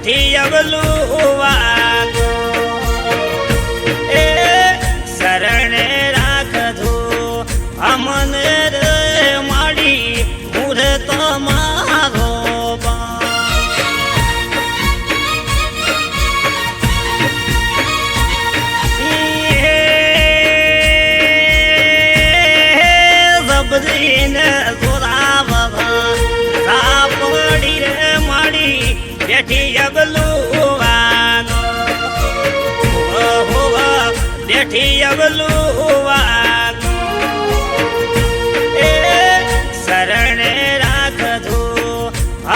બેઠી અવલુવા એ શરણે રાખજો અમને રે માડી પૂરે તમારો જબરીને સાપડી રે માડી બેઠી અબલુવાનો બેઠી અબલુવાનો એ શરણે રાખજો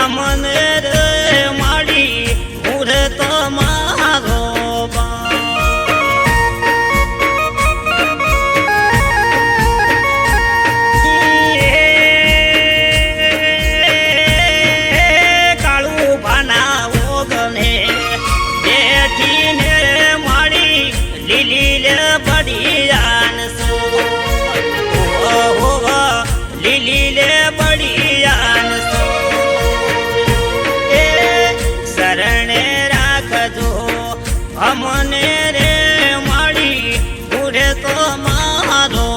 અમને રે માડી પૂરે તમારો અમને રે માડી પૂરે તો મારો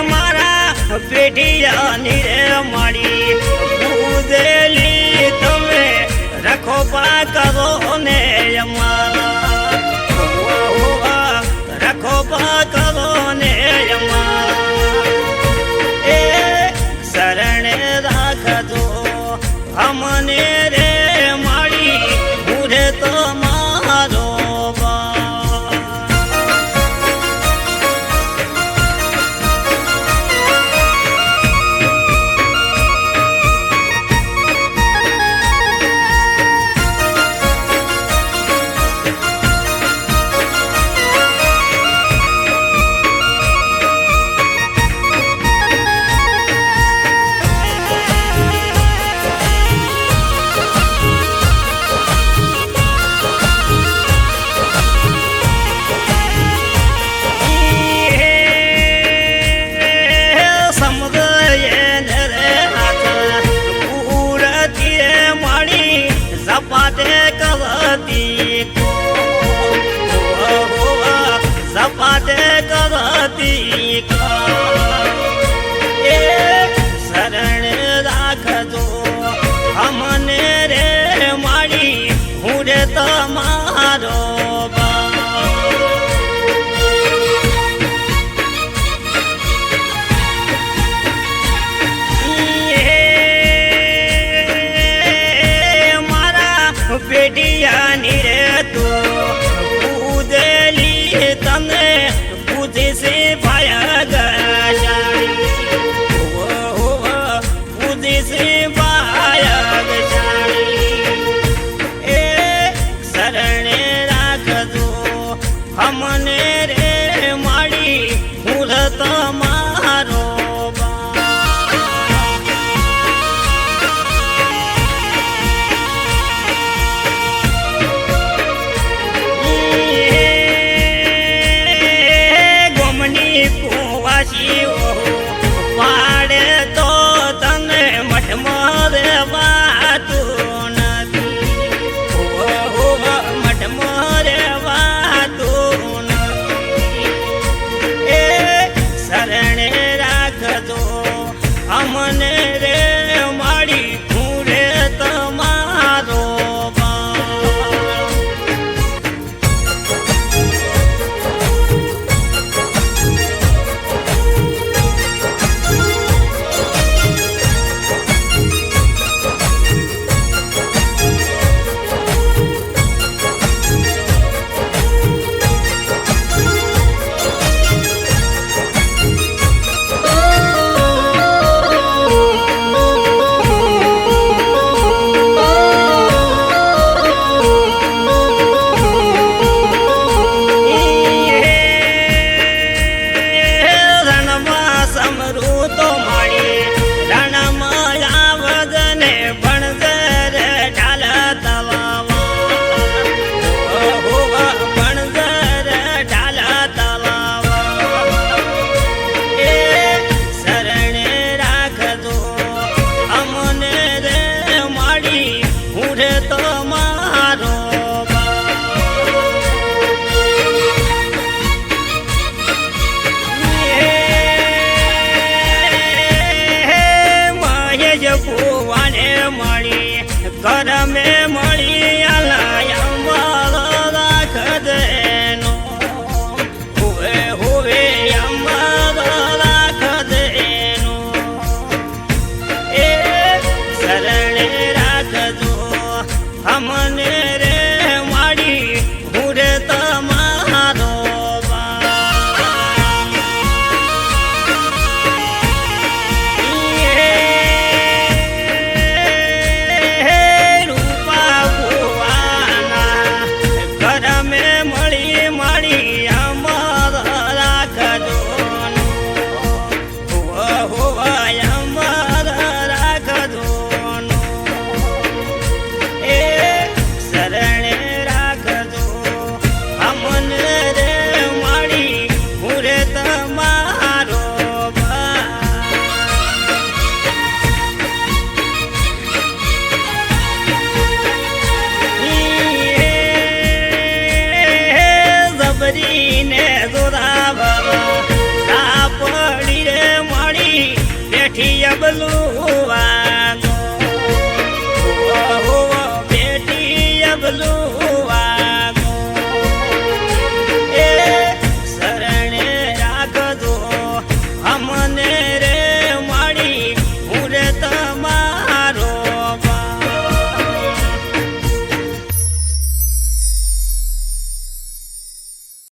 મારા પેઢિયાની રે માડી પૂજેલી તમે રખો પા કરો ને અમારા રખો પા કરો ને અમારા શરણે રાખજો અમને રે માડી પૂરે તો મારો ઝપાટે કરતી ઝપાટે કરતી એ શરણે રાખજો અમને રે માડી હું રે તમારો પેઢિયાની રે તો પૂજેલી તને પૂજશે ભાયા ગજાણી પૂજશે ભાયા ગજાણી એ શરણે રાખજો અમને